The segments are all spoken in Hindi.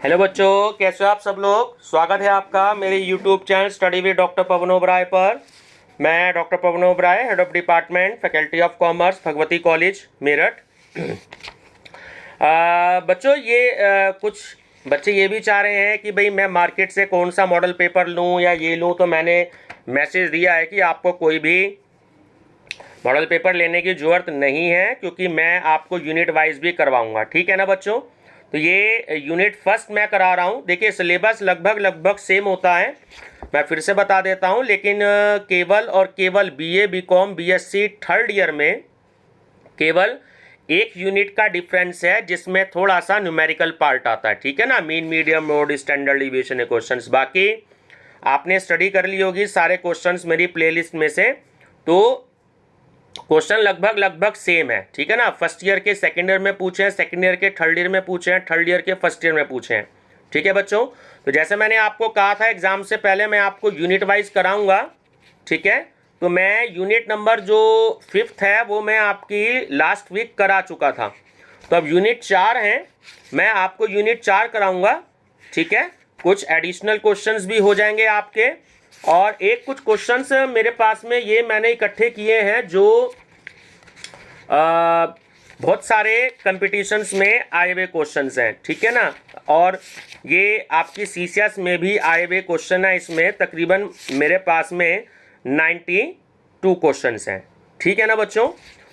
हेलो बच्चों, कैसे हो आप सब लोग। स्वागत है आपका मेरे YouTube channel study with doctor Pawan Oberoi पर। मैं doctor Pawan Oberoi, head of department faculty of commerce, Bhagwati college Meerut. बच्चों कुछ बच्चे ये भी चाह रहे हैं कि भाई मैं मार्केट से कौन सा मॉडल पेपर लूँ या ये लूँ, तो मैंने मैसेज दिया है कि आपको कोई भी मॉडल पेपर लेने की ज़रूरत नहीं है, क्योंकि मैं आपको यूनिट वाइज भी करवाऊंगा। ठीक है ना बच्चों। तो ये यूनिट फर्स्ट मैं करा रहा हूँ। देखिए सिलेबस लगभग सेम होता है, मैं फिर से बता देता हूँ। लेकिन केवल और केवल BA, BCom, BSc third year में केवल एक यूनिट का डिफरेंस है, जिसमें थोड़ा सा न्यूमेरिकल पार्ट आता है। ठीक है ना, mean, medium, mode, standard deviation questions. बाकी आपने स्टडी कर ली होगी सारे क्वेश्चंस मेरी प्लेलिस्ट में से, तो क्वेश्चन लगभग सेम है। ठीक है ना, फर्स्ट ईयर के सेकंड ईयर में पूछे हैं, सेकंड ईयर के थर्ड ईयर में पूछे हैं, थर्ड ईयर के फर्स्ट ईयर में पूछे हैं। ठीक है बच्चों। तो जैसे मैंने आपको कहा था एग्जाम से पहले मैं आपको यूनिट वाइज कराऊंगा। ठीक है, तो मैं यूनिट नंबर जो फिफ्थ है वो मैं आपकी लास्ट वीक करा चुका था। तो अब यूनिट 4 हैं, मैं आपको यूनिट 4 कराऊंगा। ठीक है, कुछ एडिशनल क्वेश्चंस भी हो जाएंगे आपके, और एक कुछ क्वेश्चंस मेरे पास में ये मैंने इकट्ठे किए हैं जो बहुत सारे कंपटीशंस में आए हुए क्वेश्चंस हैं। ठीक है ना, और ये आपकी सीसीएस में भी आए हुए क्वेश्चन है। इसमें तकरीबन मेरे पास में 92 क्वेश्चंस हैं। ठीक है ना बच्चों।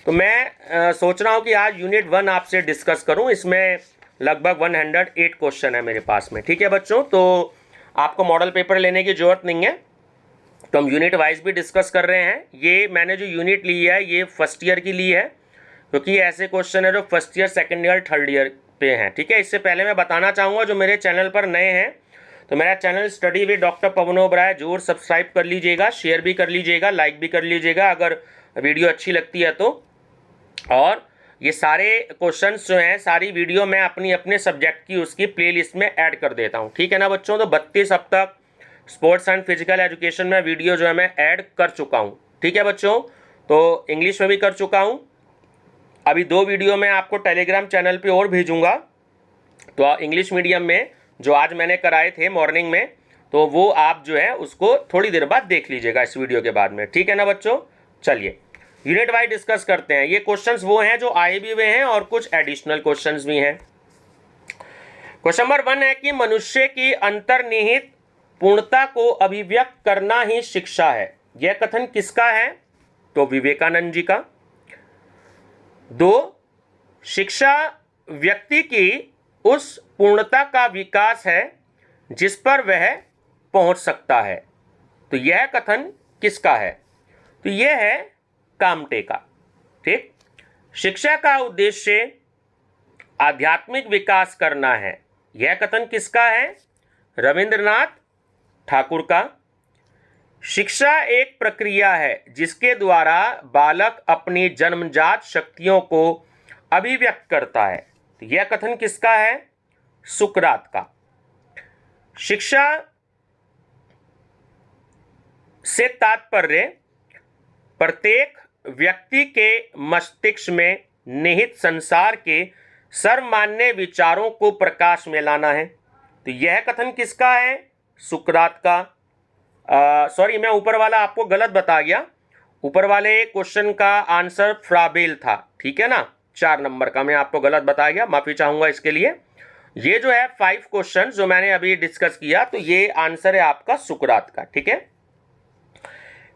तो मैं सोच रहा हूँ कि आज यूनिट 1 आपसे डिस्कस करूँ। इसमें लगभग 108 क्वेश्चन है मेरे पास में। ठीक है बच्चों, तो आपको मॉडल पेपर लेने की ज़रूरत नहीं है, तो हम यूनिट वाइज भी डिस्कस कर रहे हैं। ये मैंने जो यूनिट ली है ये फर्स्ट ईयर की ली है, क्योंकि ऐसे क्वेश्चन है जो first year, second year, third year पे हैं। ठीक है, इससे पहले मैं बताना चाहूँगा जो मेरे चैनल पर नए हैं, तो मेरा channel study with doctor Pawan Oberoi जरूर सब्सक्राइब कर लीजिएगा, शेयर भी कर लीजिएगा, लाइक भी कर लीजिएगा अगर वीडियो अच्छी लगती है तो। और ये सारे क्वेश्चंस जो हैं, सारी वीडियो मैं अपनी अपने सब्जेक्ट की उसकी प्लेलिस्ट में ऐड कर देता हूँ। ठीक है ना बच्चों। तो 32 अब तक स्पोर्ट्स एंड फिजिकल एजुकेशन में वीडियो जो है मैं ऐड कर चुका हूँ। ठीक है बच्चों, तो इंग्लिश में भी कर चुका हूँ। अभी 2 वीडियो मैं आपको टेलीग्राम चैनल पे और भेजूंगा। तो इंग्लिश मीडियम में जो आज मैंने कराए थे मॉर्निंग में, तो वो आप जो है उसको थोड़ी देर बाद देख लीजिएगा इस वीडियो के बाद में। ठीक है ना बच्चों। चलिए यूनिट वाइज डिस्कस करते हैं। ये क्वेश्चंस वो हैं जो आए भी हुए हैं और कुछ एडिशनल क्वेश्चंस भी हैं। क्वेश्चन नंबर 1 है कि मनुष्य की अंतर्निहित पूर्णता को अभिव्यक्त करना ही शिक्षा है। यह कथन किसका है? तो विवेकानंद जी का। 2, शिक्षा व्यक्ति की उस पूर्णता का विकास है जिस पर वह पहुंच सकता है। तो यह कथन किसका है? तो यह है काम्टे का। ठीक, शिक्षा का उद्देश्य आध्यात्मिक विकास करना है। यह कथन किसका है? रविंद्रनाथ ठाकुर का। शिक्षा एक प्रक्रिया है जिसके द्वारा बालक अपनी जन्मजात शक्तियों को अभिव्यक्त करता है। तो यह कथन किसका है? सुकरात का। शिक्षा से तात्पर्य प्रत्येक व्यक्ति के मस्तिष्क में निहित संसार के सर्वमान्य विचारों को प्रकाश में लाना है। तो यह कथन किसका है? सुकरात का। सॉरी, मैं ऊपर वाला आपको गलत बता गया। ऊपर वाले क्वेश्चन का आंसर फ्राबेल था। ठीक है ना, 4 नंबर का मैं आपको गलत बता गया, माफी चाहूंगा इसके लिए। ये जो है 5 क्वेश्चन जो मैंने अभी डिस्कस किया, तो ये आंसर है आपका सुकरात का। ठीक है।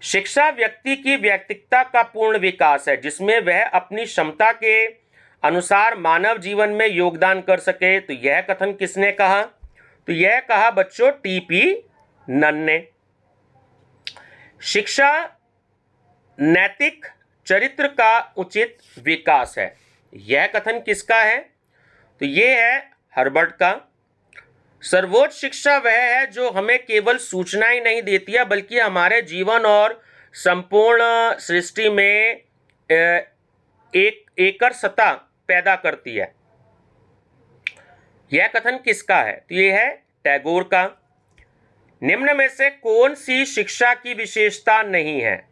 शिक्षा व्यक्ति की व्यक्तित्व का पूर्ण विकास है जिसमें वह अपनी क्षमता के अनुसार मानव जीवन में योगदान कर सके। तो यह कथन किसने कहा? तो यह कहा बच्चों टीपी नन ने। शिक्षा नैतिक चरित्र का उचित विकास है। यह कथन किसका है? तो यह है हर्बर्ट का। सर्वोच्च शिक्षा वह है जो हमें केवल सूचना ही नहीं देती है, बल्कि हमारे जीवन और संपूर्ण सृष्टि में एक एकर सत्ता पैदा करती है। यह कथन किसका है? तो यह है टैगोर का। निम्न में से कौन सी शिक्षा की विशेषता नहीं है?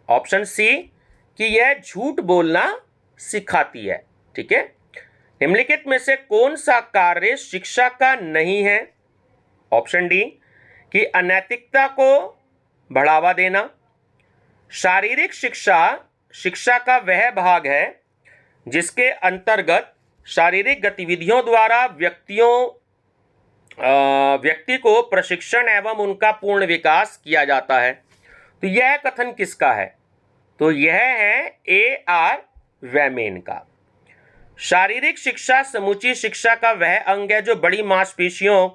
ऑप्शन सी कि यह झूठ बोलना सिखाती है। ठीक है, निम्नलिखित में से कौन सा कार्य शिक्षा का नहीं है? ऑप्शन डी कि अनैतिकता को बढ़ावा देना। शारीरिक शिक्षा शिक्षा का वह भाग है जिसके अंतर्गत शारीरिक गतिविधियों द्वारा व्यक्ति को प्रशिक्षण एवं उनका पूर्ण विकास किया जाता है। तो यह कथन किसका है? तो यह है A.R. वैमेन का। शारीरिक शिक्षा समूची शिक्षा का वह अंग है जो बड़ी मांसपेशियों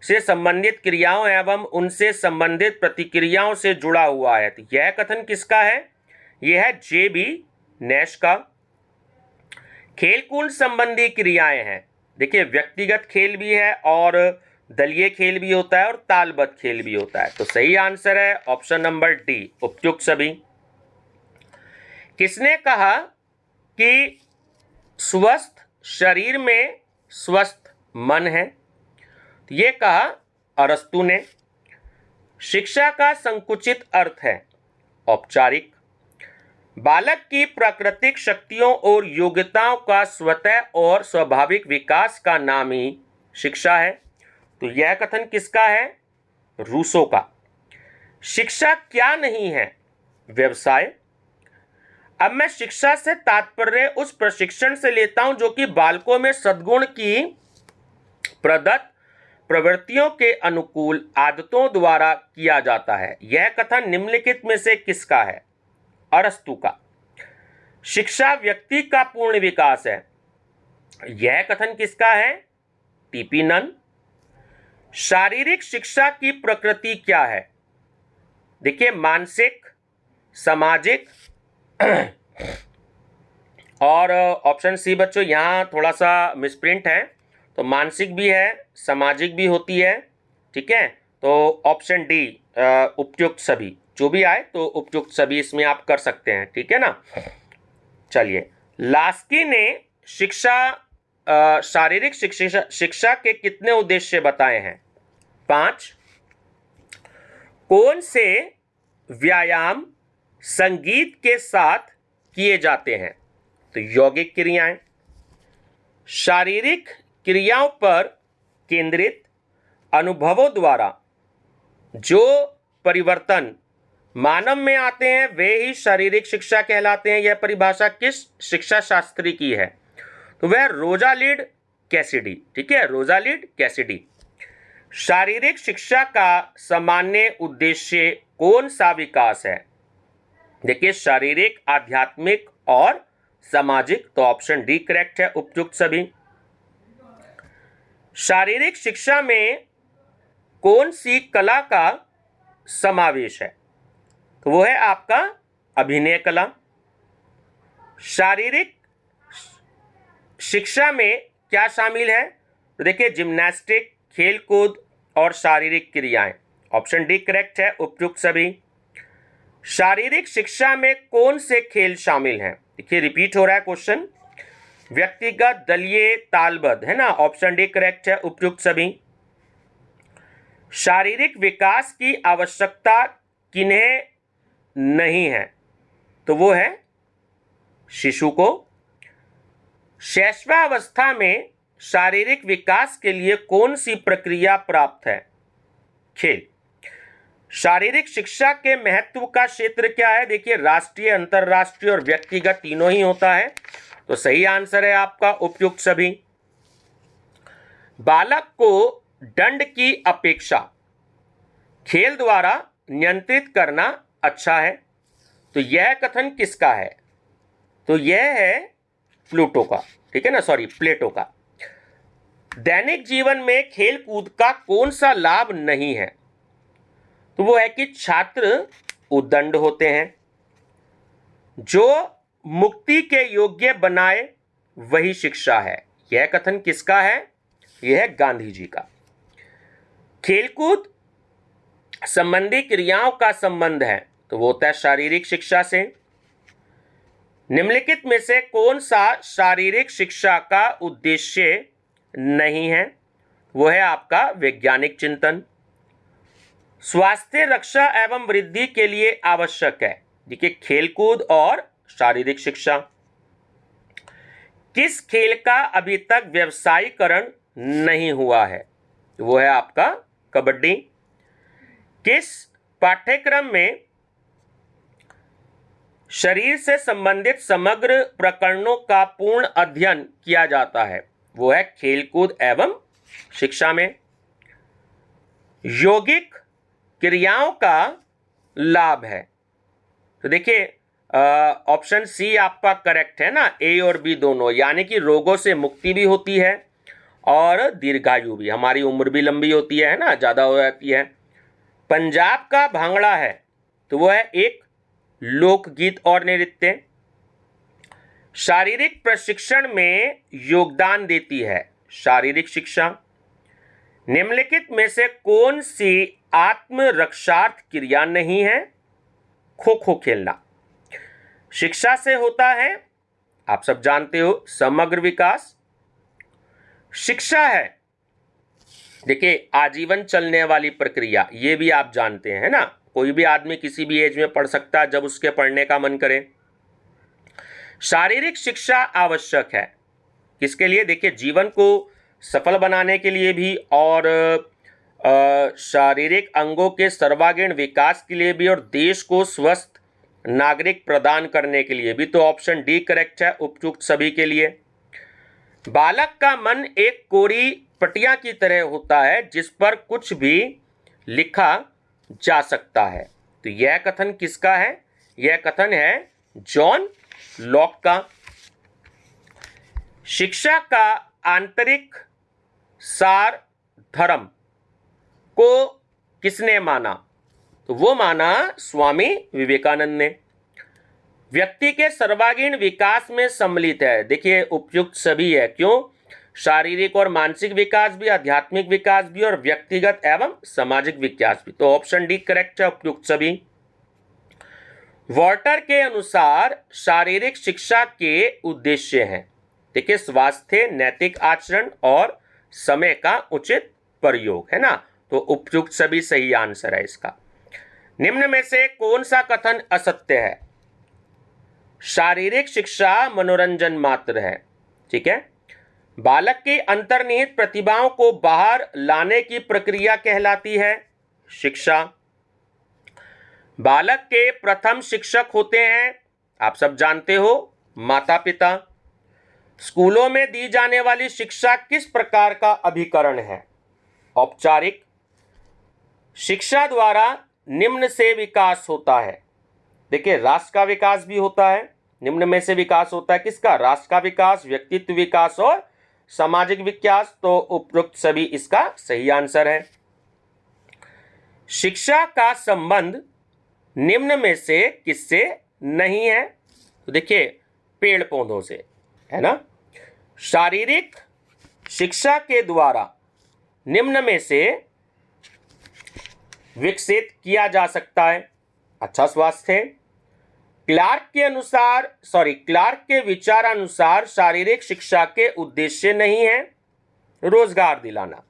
से संबंधित क्रियाओं एवं उनसे संबंधित प्रतिक्रियाओं से जुड़ा हुआ है। तो यह कथन किसका है? यह है J.B. नैश का। खेलकूद संबंधी क्रियाएं हैं। देखिए, व्यक्तिगत खेल भी है और दलीय खेल भी होता है और तालबद्ध खेल भी होता है। तो सही आंसर है ऑप्शन नंबर डी, उपयुक्त सभी। किसने कहा कि स्वस्थ शरीर में स्वस्थ मन है? तो ये कहा अरस्तु ने। शिक्षा का संकुचित अर्थ है औपचारिक। बालक की प्राकृतिक शक्तियों और योग्यताओं का स्वतः और स्वाभाविक विकास का नाम ही शिक्षा है। तो यह कथन किसका है? रूसो का। शिक्षा क्या नहीं है? व्यवसाय। अब मैं शिक्षा से तात्पर्य उस प्रशिक्षण से लेता हूं जो कि बालकों में सद्गुण की प्रदत्त प्रवृत्तियों के अनुकूल आदतों द्वारा किया जाता है। यह कथन निम्नलिखित में से किसका है? अरस्तु का। शिक्षा व्यक्ति का पूर्ण विकास है। यह कथन किसका है? TP Nunn. शारीरिक शिक्षा की प्रकृति क्या है? देखिए, मानसिक, सामाजिक और ऑप्शन सी बच्चों यहां थोड़ा सा मिसप्रिंट है, तो मानसिक भी है, सामाजिक भी होती है। ठीक है, तो ऑप्शन डी उपयुक्त सभी, जो भी आए तो उपयुक्त सभी इसमें आप कर सकते हैं। ठीक है ना। चलिए, लास्की ने शारीरिक शिक्षा के कितने उद्देश्य बताए हैं? 5। कौन से व्यायाम संगीत के साथ किए जाते हैं? तो यौगिक क्रियाएं। शारीरिक क्रियाओं पर केंद्रित अनुभवों द्वारा जो परिवर्तन मानव में आते हैं वे ही शारीरिक शिक्षा कहलाते हैं। यह परिभाषा किस शिक्षा शास्त्री की है? तो वह रोजालिंड कैसिडी। ठीक है, रोजालिंड कैसिडी। शारीरिक शिक्षा का सामान्य उद्देश्य कौन सा विकास है? देखिए, शारीरिक, आध्यात्मिक और सामाजिक। तो ऑप्शन डी करेक्ट है, उपयुक्त सभी। शारीरिक शिक्षा में कौन सी कला का समावेश है? तो वो है आपका अभिनय कला। शारीरिक शिक्षा में क्या शामिल है? तो देखिए, जिम्नास्टिक, खेलकूद और शारीरिक क्रियाएं। ऑप्शन डी करेक्ट है, उपयुक्त सभी। शारीरिक शिक्षा में कौन से खेल शामिल हैं? देखिए, रिपीट हो रहा है क्वेश्चन। व्यक्तिगत, दलीय, तालबद्ध, है ना। ऑप्शन डी करेक्ट है, उपयुक्त सभी। शारीरिक विकास की आवश्यकता किन्हें नहीं है? तो वो है शिशु को। शैशवावस्था में शारीरिक विकास के लिए कौन सी प्रक्रिया प्राप्त है? खेल। शारीरिक शिक्षा के महत्व का क्षेत्र क्या है? देखिए, राष्ट्रीय, अंतरराष्ट्रीय और व्यक्तिगत तीनों ही होता है। तो सही आंसर है आपका, उपयुक्त सभी। बालक को दंड की अपेक्षा खेल द्वारा नियंत्रित करना अच्छा है। तो यह कथन किसका है? तो यह है प्लूटो का। ठीक है ना, सॉरी, प्लेटो का। दैनिक जीवन में खेल कूद का कौन सा लाभ नहीं है? तो वो है कि छात्र उद्दंड होते हैं। जो मुक्ति के योग्य बनाए वही शिक्षा है। यह कथन किसका है? यह है गांधी जी का। खेलकूद संबंधी क्रियाओं का संबंध है, तो वो होता है शारीरिक शिक्षा से। निम्नलिखित में से कौन सा शारीरिक शिक्षा का उद्देश्य नहीं है? वो है आपका वैज्ञानिक चिंतन। स्वास्थ्य रक्षा एवं वृद्धि के लिए आवश्यक है। देखिए, खेलकूद और शारीरिक शिक्षा। किस खेल का अभी तक व्यवसायीकरण नहीं हुआ है? वो है आपका कबड्डी। किस पाठ्यक्रम में शरीर से संबंधित समग्र प्रकरणों का पूर्ण अध्ययन किया जाता है? वो है खेलकूद एवं शिक्षा में। यौगिक क्रियाओं का लाभ है, तो देखिए ऑप्शन सी आपका करेक्ट है ना, ए और बी दोनों, यानी कि रोगों से मुक्ति भी होती है और दीर्घायु भी, हमारी उम्र भी लंबी होती है ना, ज़्यादा हो जाती है। पंजाब का भांगड़ा है, तो वो है एक लोकगीत और नृत्य। शारीरिक प्रशिक्षण में योगदान देती है शारीरिक शिक्षा। निम्नलिखित में से कौन सी आत्मरक्षार्थ क्रिया नहीं है? खो खो खेलना। शिक्षा से होता है, आप सब जानते हो, समग्र विकास। शिक्षा है, देखिए आजीवन चलने वाली प्रक्रिया, ये भी आप जानते हैं ना, कोई भी आदमी किसी भी एज में पढ़ सकता है जब उसके पढ़ने का मन करे। शारीरिक शिक्षा आवश्यक है, किसके लिए? देखिए जीवन को सफल बनाने के लिए भी और शारीरिक अंगों के सर्वांगीण विकास के लिए भी और देश को स्वस्थ नागरिक प्रदान करने के लिए भी। तो ऑप्शन डी करेक्ट है उपयुक्त सभी के लिए। बालक का मन एक कोरी पटिया की तरह होता है जिस पर कुछ भी लिखा जा सकता है। तो यह कथन किसका है? यह कथन है जॉन लॉक का। शिक्षा का आंतरिक सार धर्म को किसने माना? तो वो माना स्वामी विवेकानंद ने। व्यक्ति के सर्वांगीण विकास में सम्मिलित है, देखिए उपयुक्त सभी है, क्यों? शारीरिक और मानसिक विकास भी, आध्यात्मिक विकास भी और व्यक्तिगत एवं सामाजिक विकास भी। तो ऑप्शन डी करेक्ट है उपयुक्त सभी। वॉल्टर के अनुसार शारीरिक शिक्षा के उद्देश्य हैं, देखिए स्वास्थ्य, नैतिक आचरण और समय का उचित प्रयोग, है ना। तो उपयुक्त सभी सही आंसर है इसका। निम्न में से कौन सा कथन असत्य है? शारीरिक शिक्षा मनोरंजन मात्र है, ठीक है। बालक की अंतर्निहित प्रतिभाओं को बाहर लाने की प्रक्रिया कहलाती है शिक्षा। बालक के प्रथम शिक्षक होते हैं, आप सब जानते हो, माता पिता। स्कूलों में दी जाने वाली शिक्षा किस प्रकार का अभिकरण है? औपचारिक। शिक्षा द्वारा निम्न से विकास होता है, देखिए राष्ट्र का विकास भी होता है, निम्न में से विकास होता है किसका? राष्ट्र का विकास, व्यक्तित्व विकास और सामाजिक विकास। तो उपयुक्त सभी इसका सही आंसर है। शिक्षा का संबंध निम्न में से किससे नहीं है? तो देखिए पेड़ पौधों से, है ना। शारीरिक शिक्षा के द्वारा निम्न में से विकसित किया जा सकता है अच्छा स्वास्थ्य। क्लार्क के विचारानुसार शारीरिक शिक्षा के उद्देश्य नहीं है रोजगार दिलाना।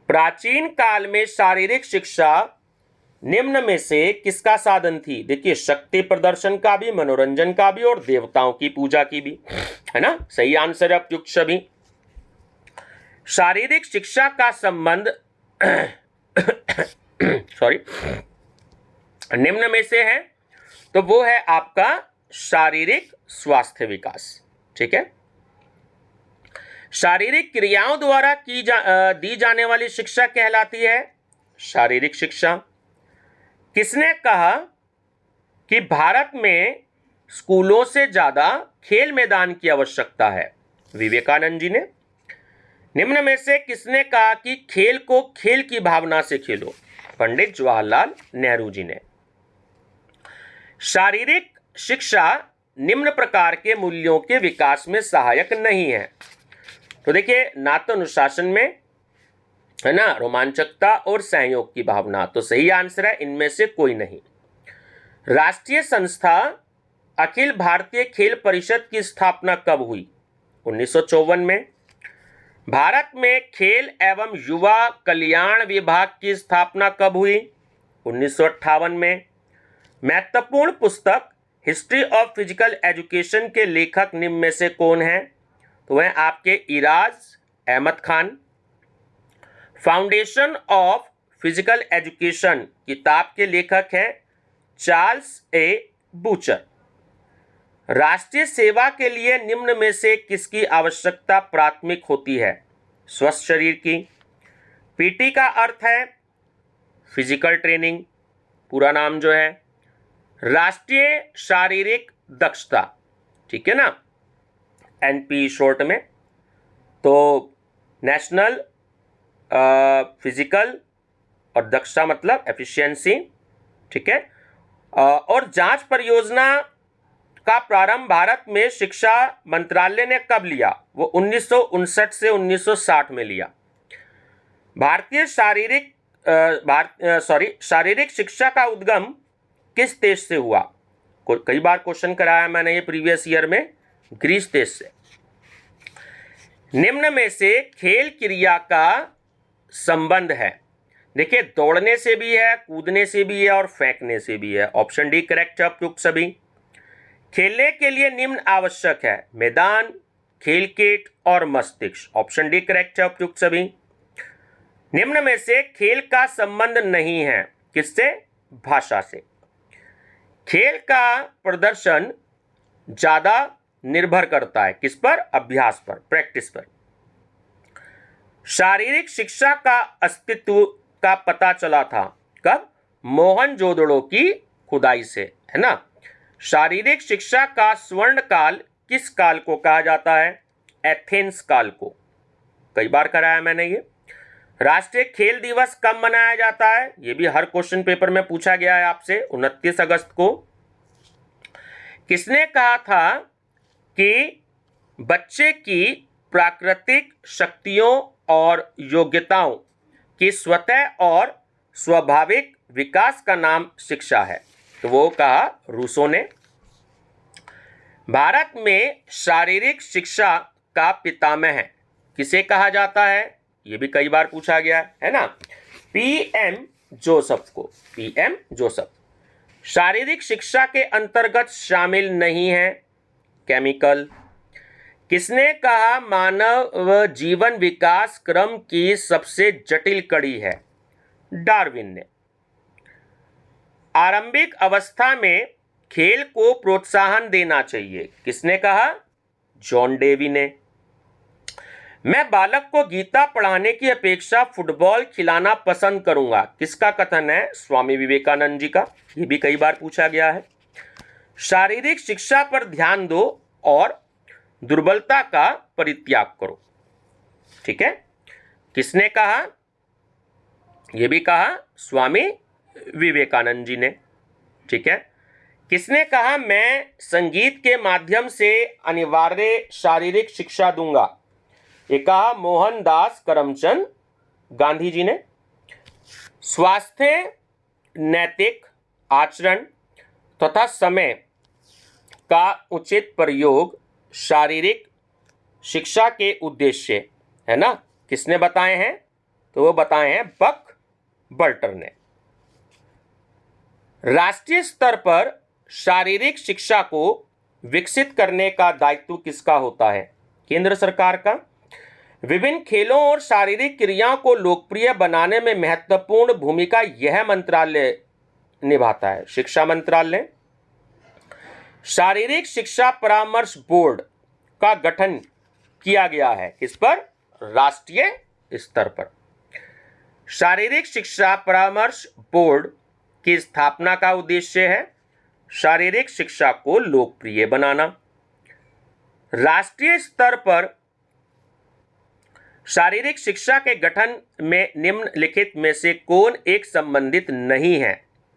प्राचीन काल में शारीरिक शिक्षा निम्न में से किसका साधन थी? देखिए शक्ति प्रदर्शन का भी, मनोरंजन का भी और देवताओं की पूजा की भी, है ना। सही आंसर है उपयुक्त सभी। शारीरिक शिक्षा का संबंध निम्न में से है, तो वो है आपका शारीरिक स्वास्थ्य विकास, ठीक है। शारीरिक क्रियाओं द्वारा दी जाने वाली शिक्षा कहलाती है शारीरिक शिक्षा। किसने कहा कि भारत में स्कूलों से ज्यादा खेल मैदान की आवश्यकता है? विवेकानंद जी ने। निम्न में से किसने कहा कि खेल को खेल की भावना से खेलो? पंडित जवाहरलाल नेहरू जी ने। शारीरिक शिक्षा निम्न प्रकार के मूल्यों के विकास में सहायक नहीं है। तो देखिए ना तो अनुशासन में, है ना, रोमांचकता और सहयोग की भावना। तो सही आंसर है इनमें से कोई नहीं। राष्ट्रीय संस्था अखिल भारतीय खेल परिषद की स्थापना कब हुई? 1954 में। भारत में खेल एवं युवा कल्याण विभाग की स्थापना कब हुई? 1958 में। महत्वपूर्ण पुस्तक हिस्ट्री ऑफ फिजिकल एजुकेशन के लेखक निम्न में से कौन हैं? तो वह आपके Iraj Ahmad Khan. Foundation of physical education किताब के लेखक हैं चार्ल्स ए बूचर। राष्ट्रीय सेवा के लिए निम्न में से किसकी आवश्यकता प्राथमिक होती है? स्वस्थ शरीर की। पीटी का अर्थ है फिजिकल ट्रेनिंग, पूरा नाम जो है राष्ट्रीय शारीरिक दक्षता, ठीक है ना, एनपी शॉर्ट में। तो नेशनल फिजिकल और दक्षता मतलब एफिशिएंसी, ठीक है। और जांच परियोजना का प्रारंभ भारत में शिक्षा मंत्रालय ने कब लिया? वो 1959 से 1960 में लिया। भारतीय शारीरिक शिक्षा का उद्गम किस देश से हुआ? कई बार क्वेश्चन कराया मैंने ये प्रीवियस ईयर में, ग्रीस देश से। निम्न में से खेल क्रिया का संबंध है, देखिए दौड़ने से भी है, कूदने से भी है और फेंकने से भी है। ऑप्शन डी करेक्ट है उपयुक्त सभी। खेलने के लिए निम्न आवश्यक है, मैदान, खेल किट और मस्तिष्क। ऑप्शन डी करेक्ट है उपयुक्त सभी। निम्न में से खेल का संबंध नहीं है, किससे? भाषा से। खेल का प्रदर्शन ज्यादा निर्भर करता है किस पर? अभ्यास पर, प्रैक्टिस पर। शारीरिक शिक्षा का अस्तित्व का पता चला था कब? मोहनजोदड़ो की खुदाई से, है ना। शारीरिक शिक्षा का स्वर्ण काल किस काल को कहा जाता है? एथेंस काल को। कई बार कराया मैंने ये। राष्ट्रीय खेल दिवस कब मनाया जाता है? ये भी हर क्वेश्चन पेपर में पूछा गया है आपसे, 29 अगस्त को। किसने कहा था कि बच्चे की प्राकृतिक शक्तियों और योग्यताओं की स्वतः और स्वाभाविक विकास का नाम शिक्षा है? तो वो कहा रूसो ने। भारत में शारीरिक शिक्षा का पितामह किसे कहा जाता है? ये भी कई बार पूछा गया है ना, पीएम जोसेफ को। PM Joseph. शारीरिक शिक्षा के अंतर्गत शामिल नहीं है केमिकल। किसने कहा मानव जीवन विकास क्रम की सबसे जटिल कड़ी है? डार्विन ने। आरंभिक अवस्था में खेल को प्रोत्साहन देना चाहिए, किसने कहा? जॉन डेवी ने। मैं बालक को गीता पढ़ाने की अपेक्षा फुटबॉल खिलाना पसंद करूंगा, किसका कथन है? स्वामी विवेकानंद जी का। यह भी कई बार पूछा गया है। शारीरिक शिक्षा पर ध्यान दो और दुर्बलता का परित्याग करो, ठीक है। किसने कहा? यह भी कहा स्वामी विवेकानंद जी ने, ठीक है। किसने कहा मैं संगीत के माध्यम से अनिवार्य शारीरिक शिक्षा दूंगा? ये कहा मोहनदास करमचंद गांधी जी ने। स्वास्थ्य, नैतिक आचरण तथा समय का उचित प्रयोग शारीरिक शिक्षा के उद्देश्य है ना, किसने बताए हैं? तो वो बताए हैं बक बर्टर ने। राष्ट्रीय स्तर पर शारीरिक शिक्षा को विकसित करने का दायित्व किसका होता है? केंद्र सरकार का। विभिन्न खेलों और शारीरिक क्रियाओं को लोकप्रिय बनाने में महत्वपूर्ण भूमिका यह मंत्रालय निभाता है, शिक्षा मंत्रालय। शारीरिक शिक्षा परामर्श बोर्ड का गठन किया गया है किस पर? राष्ट्रीय स्तर पर। शारीरिक शिक्षा परामर्श बोर्ड की स्थापना का उद्देश्य है शारीरिक शिक्षा को लोकप्रिय बनाना। राष्ट्रीय स्तर पर शारीरिक शिक्षा के गठन में निम्नलिखित में से कौन एक संबंधित नहीं है?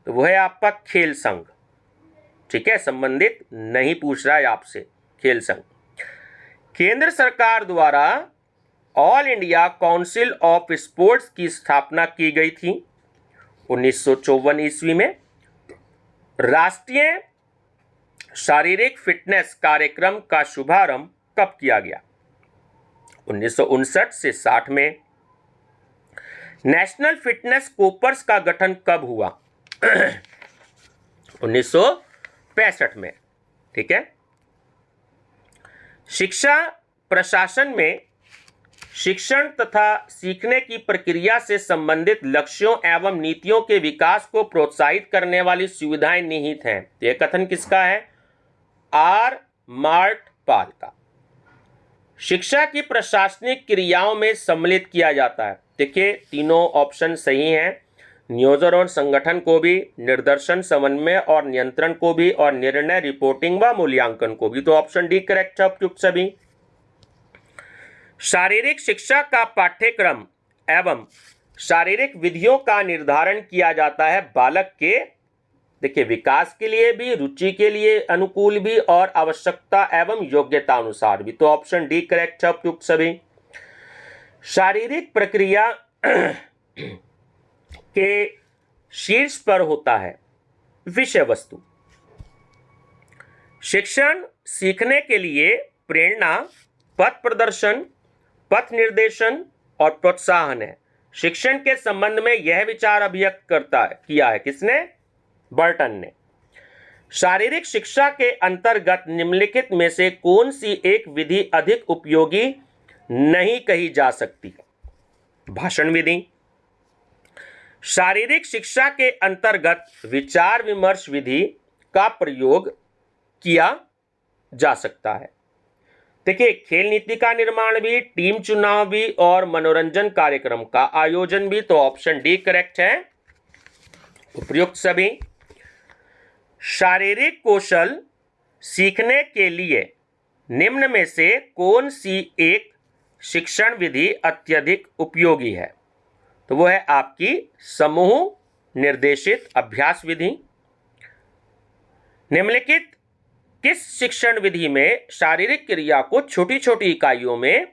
तो वह है आपका खेल संघ, ठीक है। संबंधित नहीं पूछ रहा है आपसे, खेल संघ। केंद्र सरकार द्वारा all India council of sports की स्थापना की गई थी 1954 ईस्वी में। राष्ट्रीय शारीरिक फिटनेस कार्यक्रम का शुभारंभ कब किया गया? 1959 से 60 में। नेशनल फिटनेस कोर्प्स का गठन कब हुआ? 1965 में। ठीक है। शिक्षा प्रशासन में शिक्षण तथा सीखने की प्रक्रिया से संबंधित लक्ष्यों एवं नीतियों के विकास को प्रोत्साहित करने वाली सुविधाएं निहित हैं। यह कथन किसका है? आर मार्ट पाल का। शिक्षा की प्रशासनिक क्रियाओं में सम्मिलित किया जाता है। देखिए तीनों ऑप्शन सही हैं। नियोजन और संगठन को भी, निर्देशन, समन्वय और नियंत्रण को भी, और निर्णय, रिपोर्टिंग व मूल्यांकन को भी। तो ऑप्शन डी करेक्ट है उपयुक्त सभी। शारीरिक शिक्षा का पाठ्यक्रम एवं शारीरिक विधियों का निर्धारण किया जाता है बालक के, देखिए, विकास के लिए भी, रुचि के लिए अनुकूल भी, और आवश्यकता एवं योग्यता अनुसार भी। तो ऑप्शन डी करेक्ट है उपयुक्त सभी। शारीरिक प्रक्रिया के शीर्ष पर होता है विषय वस्तु। शिक्षण सीखने के लिए प्रेरणा, पथ प्रदर्शन, पथ निर्देशन और प्रोत्साहन है। शिक्षण के संबंध में यह विचार अभिव्यक्त किया है किसने? बर्टन ने। शारीरिक शिक्षा के अंतर्गत निम्नलिखित में से कौन सी एक विधि अधिक उपयोगी नहीं कही जा सकती? भाषण विधि। शारीरिक शिक्षा के अंतर्गत विचार विमर्श विधि का प्रयोग किया जा सकता है। देखिए, खेल नीति का निर्माण भी, टीम चुनाव भी, और मनोरंजन कार्यक्रम का आयोजन भी। तो ऑप्शन डी करेक्ट है उपयुक्त सभी। शारीरिक कौशल सीखने के लिए निम्न में से कौन सी एक शिक्षण विधि अत्यधिक उपयोगी है? तो वो है आपकी समूह निर्देशित अभ्यास विधि। निम्नलिखित किस शिक्षण विधि में शारीरिक क्रिया को छोटी छोटी इकाइयों में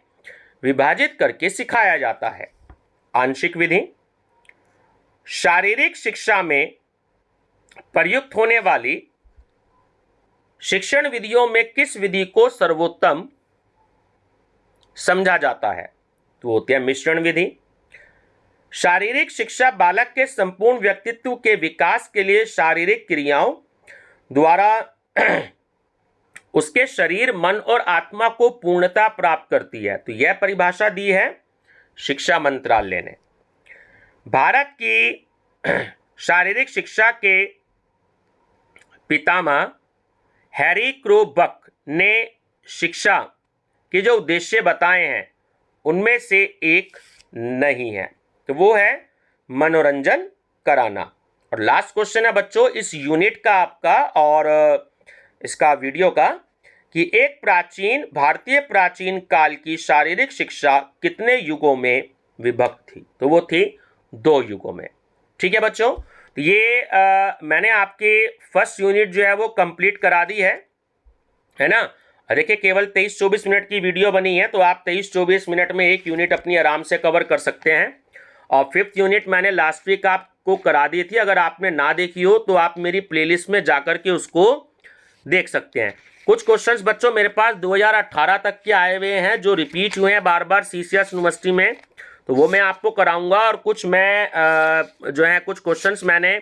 विभाजित करके सिखाया जाता है? आंशिक विधि। शारीरिक शिक्षा में प्रयुक्त होने वाली शिक्षण विधियों में किस विधि को सर्वोत्तम समझा जाता है? तो होती है मिश्रण विधि। शारीरिक शिक्षा बालक के संपूर्ण व्यक्तित्व के विकास के लिए शारीरिक क्रियाओं द्वारा उसके शरीर, मन और आत्मा को पूर्णता प्राप्त करती है। तो यह परिभाषा दी है शिक्षा मंत्रालय ने। भारत की शारीरिक शिक्षा के पितामह हैरी क्रो बक ने शिक्षा के जो उद्देश्य बताए हैं उनमें से एक नहीं है, तो वो है मनोरंजन कराना। और लास्ट क्वेश्चन है बच्चों इस यूनिट का आपका और इसका वीडियो का, कि एक भारतीय प्राचीन काल की शारीरिक शिक्षा कितने युगों में विभक्त थी? तो वो थी 2 युगों में। ठीक है बच्चों, तो ये मैंने आपकी फर्स्ट यूनिट जो है वो कंप्लीट करा दी है ना। देखिए केवल 23-24 मिनट की वीडियो बनी है, तो आप 23-24 मिनट में एक यूनिट अपनी आराम से कवर कर सकते हैं। और 5th यूनिट मैंने लास्ट वीक आपको करा दी थी। अगर आपने ना देखी हो तो आप मेरी प्लेलिस्ट में जाकर के उसको देख सकते हैं। कुछ क्वेश्चंस बच्चों मेरे पास 2018 तक के आए हुए हैं जो रिपीट हुए हैं बार बार CCS यूनिवर्सिटी में, तो वो मैं आपको कराऊंगा। और कुछ मैं जो है कुछ क्वेश्चंस मैंने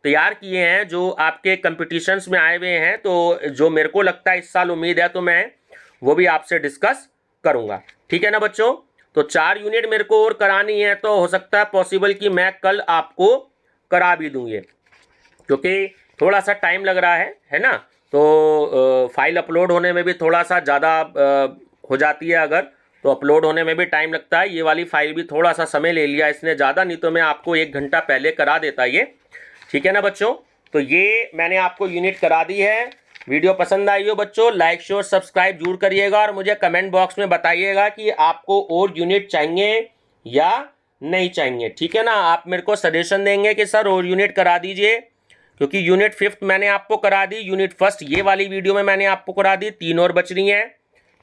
तैयार किए हैं जो आपके कंपटीशंस में आए हुए हैं, तो जो मेरे को लगता है इस साल उम्मीद है तो मैं वो भी आपसे डिस्कस करूंगा। ठीक है ना बच्चों, तो 4 यूनिट मेरे को और करानी है, तो हो सकता है पॉसिबल कि मैं कल आपको करा भी दूँ ये, क्योंकि थोड़ा सा टाइम लग रहा है ना। तो फाइल अपलोड होने में भी थोड़ा सा ज़्यादा हो जाती है, अगर तो अपलोड होने में भी टाइम लगता है। ये वाली फाइल भी थोड़ा सा समय ले लिया इसने ज़्यादा, नहीं तो मैं आपको 1 घंटा पहले करा देता ये। ठीक है ना बच्चों, तो ये मैंने आपको यूनिट करा दी है। वीडियो पसंद आई हो बच्चों, लाइक शेयर सब्सक्राइब जरूर करिएगा और मुझे कमेंट बॉक्स में बताइएगा कि आपको और यूनिट चाहिए या नहीं चाहिए। ठीक है ना, आप मेरे को सजेशन देंगे कि सर और यूनिट करा दीजिए, क्योंकि यूनिट 5th मैंने आपको करा दी, यूनिट 1st ये वाली वीडियो में मैंने आपको करा दी, 3 और बच रही हैं।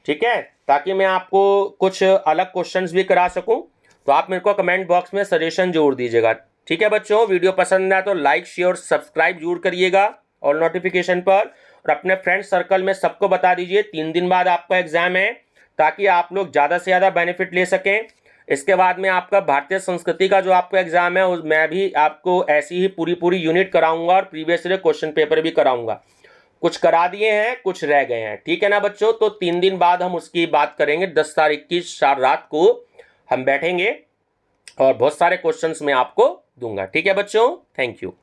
ठीक है, ताकि मैं आपको कुछ अलग क्वेश्चंस भी करा सकूं, तो आप मेरे को कमेंट बॉक्स में सजेशन जरूर दीजिएगा। ठीक है बच्चों, वीडियो पसंद आए तो लाइक शेयर सब्सक्राइब जरूर करिएगा और नोटिफिकेशन पर, और अपने फ्रेंड सर्कल में सबको बता दीजिए 3 दिन बाद आपका एग्जाम है, ताकि आप लोग ज़्यादा से ज़्यादा बेनिफिट ले सकें। इसके बाद में आपका भारतीय संस्कृति का जो आपका एग्जाम है मैं भी आपको ऐसी ही पूरी यूनिट कराऊंगा और प्रीवियस ईयर क्वेश्चन पेपर भी कराऊंगा। कुछ करा दिए हैं, कुछ रह गए हैं, ठीक है ना बच्चों। तो 3 दिन बाद हम उसकी बात करेंगे। 10 तारीख की रात को हम बैठेंगे और बहुत सारे क्वेश्चंस मैं आपको दूंगा, ठीक है बच्चों। Thank you.